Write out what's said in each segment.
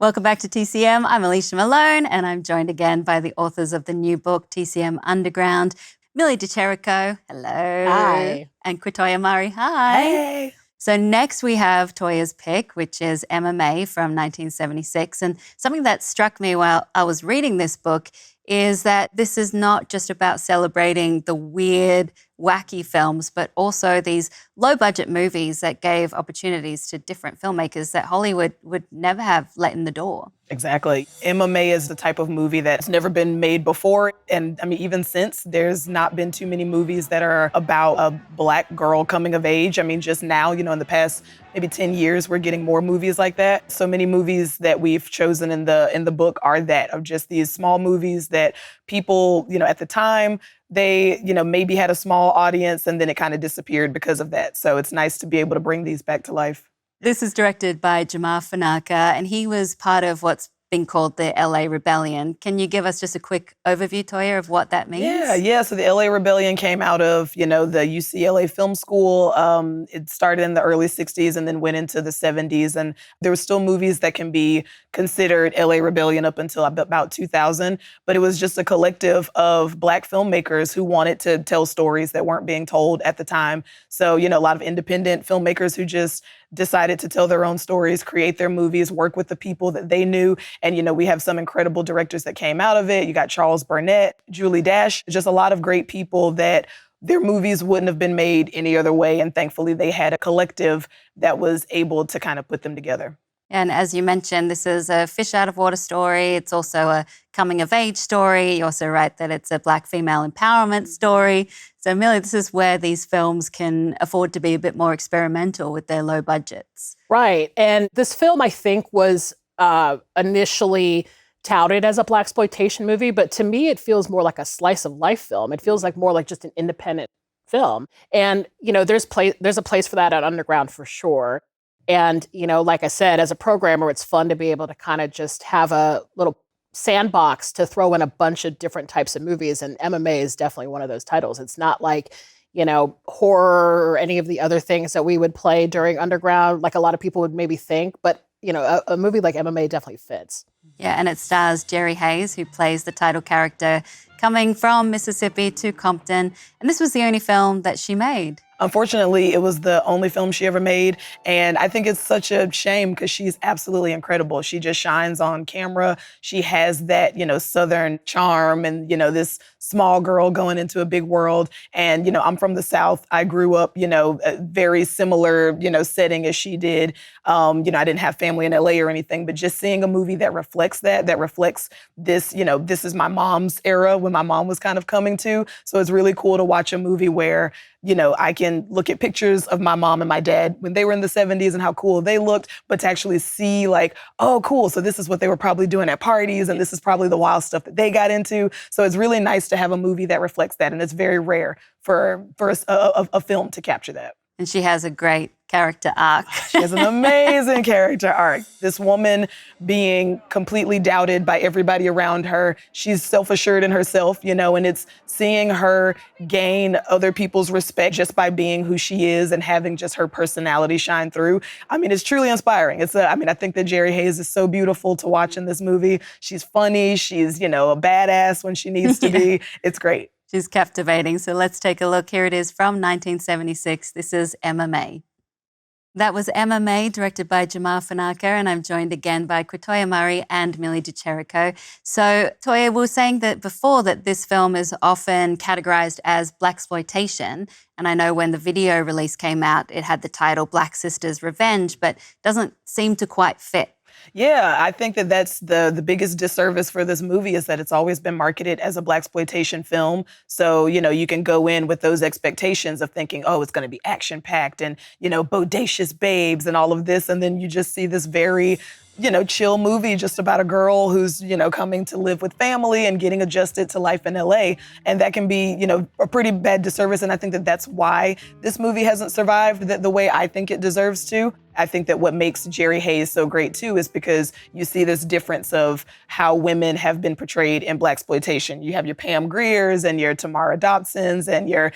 Welcome back to TCM. I'm Alicia Malone, and I'm joined again by the authors of the new book, TCM Underground, Millie Chirico, hello. Hi. And Quatoyiah Murry, hi. Hey. So next we have Toya's pick, which is Emma Mae from 1976. And something that struck me while I was reading this book is that this is not just about celebrating the weird, wacky films, but also these low-budget movies that gave opportunities to different filmmakers that Hollywood would never have let in the door. Exactly. Emma Mae is the type of movie that's never been made before. And I mean, even since, there's not been too many movies that are about a Black girl coming of age. I mean, just now, in the past maybe 10 years, we're getting more movies like that. So many movies that we've chosen in the book are that, of just these small movies that people, at the time, they, maybe had a small audience and then it kind of disappeared because of that. So it's nice to be able to bring these back to life. This is directed by Jamar Fanaka, and he was part of what's been called the LA Rebellion. Can you give us just a quick overview, Toya, of what that means? Yeah. So the LA Rebellion came out of, the UCLA Film School. It started in the early 60s and then went into the 70s. And there were still movies that can be considered LA Rebellion up until about 2000. But it was just a collective of Black filmmakers who wanted to tell stories that weren't being told at the time. So, a lot of independent filmmakers who just decided to tell their own stories, create their movies, work with the people that they knew. And, we have some incredible directors that came out of it. You got Charles Burnett, Julie Dash, just a lot of great people that their movies wouldn't have been made any other way. And thankfully, they had a collective that was able to kind of put them together. And as you mentioned, this is a fish out of water story. It's also a coming of age story. You also write that it's a Black female empowerment story. So Millie, this is where these films can afford to be a bit more experimental with their low budgets. Right. And this film, I think, was initially touted as a Blaxploitation movie, but to me, it feels more like a slice of life film. It feels like more like just an independent film. And, there's a place for that at Underground for sure. And, like I said, as a programmer, it's fun to be able to kind of just have a little sandbox to throw in a bunch of different types of movies. And Emma Mae is definitely one of those titles. It's not like, horror or any of the other things that we would play during Underground, like a lot of people would maybe think. But, a movie like Emma Mae definitely fits. Yeah, and it stars Jerry Hayes, who plays the title character, coming from Mississippi to Compton. And this was the only film that she made. Unfortunately, it was the only film she ever made. And I think it's such a shame because she's absolutely incredible. She just shines on camera. She has that, Southern charm and, this small girl going into a big world. And, I'm from the South. I grew up, a very similar, setting as she did. I didn't have family in LA or anything, but just seeing a movie that reflects that reflects this, this is my mom's era when my mom was kind of coming to. So it's really cool to watch a movie where, I can look at pictures of my mom and my dad when they were in the 70s and how cool they looked, but to actually see like, oh, cool. So this is what they were probably doing at parties and this is probably the wild stuff that they got into. So it's really nice to have a movie that reflects that. And it's very rare for a film to capture that. And she has a great character arc. She has an amazing character arc. This woman being completely doubted by everybody around her. She's self-assured in herself, and it's seeing her gain other people's respect just by being who she is and having just her personality shine through. I mean, it's truly inspiring. I think that Jerry Hayes is so beautiful to watch in this movie. She's funny. She's, a badass when she needs to be. It's great. She's captivating. So let's take a look. Here it is from 1976. This is Emma Mae. That was Emma Mae, directed by Jamar Fanaka, and I'm joined again by Quatoyiah Murry and Millie Chirico. So, Toya, we were saying that before that this film is often categorized as Blaxploitation, and I know when the video release came out, it had the title Black Sisters Revenge, but doesn't seem to quite fit. Yeah, I think that that's the biggest disservice for this movie is that it's always been marketed as a Blaxploitation film. So, you can go in with those expectations of thinking, oh, it's going to be action-packed and, bodacious babes and all of this. And then you just see this very chill movie just about a girl who's, coming to live with family and getting adjusted to life in LA. And that can be, a pretty bad disservice. And I think that that's why this movie hasn't survived the way I think it deserves to. I think that what makes Jerry Hayes so great too is because you see this difference of how women have been portrayed in Blaxploitation. You have your Pam Griers and your Tamara Dobsons and your,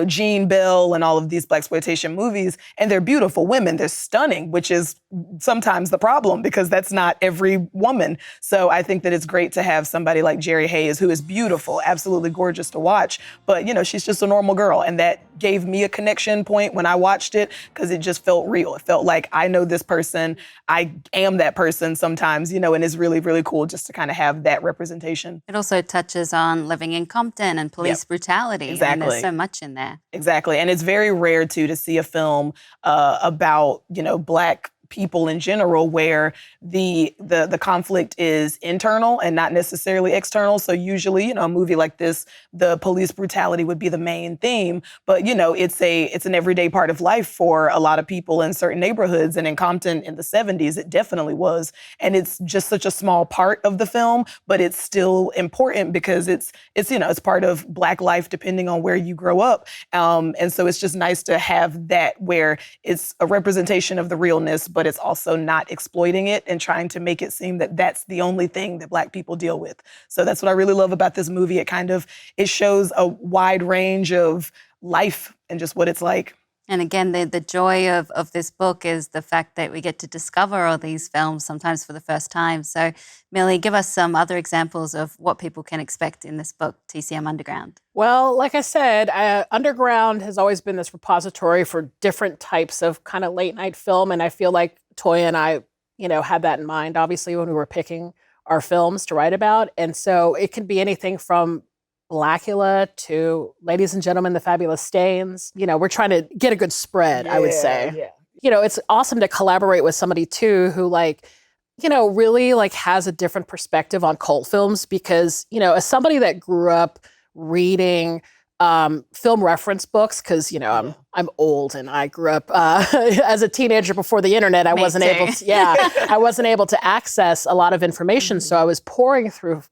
Jean Bell and all of these Blaxploitation movies. And they're beautiful women. They're stunning, which is sometimes the problem because that's not every woman. So I think that it's great to have somebody like Jerry Hayes, who is beautiful, absolutely gorgeous to watch, but she's just a normal girl. And that gave me a connection point when I watched it, because it just felt real. It felt like I know this person, I am that person sometimes, and it's really, really cool just to kind of have that representation. It also touches on living in Compton and police brutality. Exactly. And there's so much in there. Exactly. And it's very rare, too, to see a film about, Black people in general where the conflict is internal and not necessarily external. So usually, a movie like this, the police brutality would be the main theme. But, it's an everyday part of life for a lot of people in certain neighborhoods. And in Compton in the 70s, it definitely was. And it's just such a small part of the film, but it's still important because it's part of Black life depending on where you grow up. And so it's just nice to have that where it's a representation of the realness, but it's also not exploiting it and trying to make it seem that that's the only thing that Black people deal with. So that's what I really love about this movie. It shows a wide range of life and just what it's like. And again, the joy of this book is the fact that we get to discover all these films, sometimes for the first time. So, Millie, give us some other examples of what people can expect in this book, TCM Underground. Well, like I said, Underground has always been this repository for different types of kind of late night film. And I feel like Toya and I, had that in mind, obviously, when we were picking our films to write about. And so it can be anything from Blackula to Ladies and Gentlemen, The Fabulous Stains. We're trying to get a good spread, I would say. Yeah. It's awesome to collaborate with somebody too who really has a different perspective on cult films because, as somebody that grew up reading film reference books, because, I'm old and I grew up as a teenager before the internet. I wasn't able to access a lot of information. So I was pouring through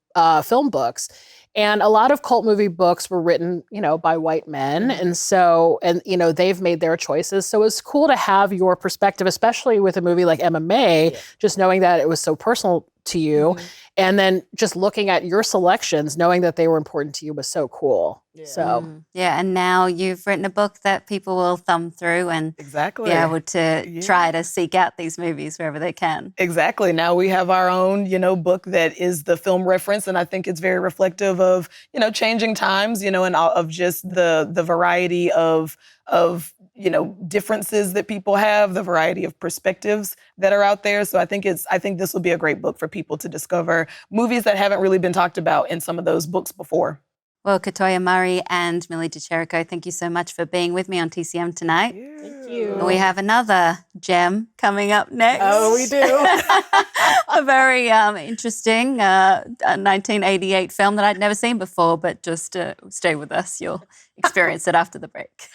film books. And a lot of cult movie books were written, by white men. And so, they've made their choices. So it's cool to have your perspective, especially with a movie like Emma Mae, just knowing that it was so personal to you. And then just looking at your selections, knowing that they were important to you was so cool. And now you've written a book that people will thumb through and be able to try to seek out these movies wherever they can. Exactly. Now we have our own, book that is the film reference, and I think it's very reflective of, changing times, and of just the variety of differences that people have, the variety of perspectives that are out there. So I think this will be a great book for people to discover movies that haven't really been talked about in some of those books before. Well, Quatoyiah Murry and Millie Chirico, thank you so much for being with me on TCM tonight. Thank you. We have another gem coming up next. Oh, we do. A very interesting 1988 film that I'd never seen before, but just stay with us. You'll experience it after the break.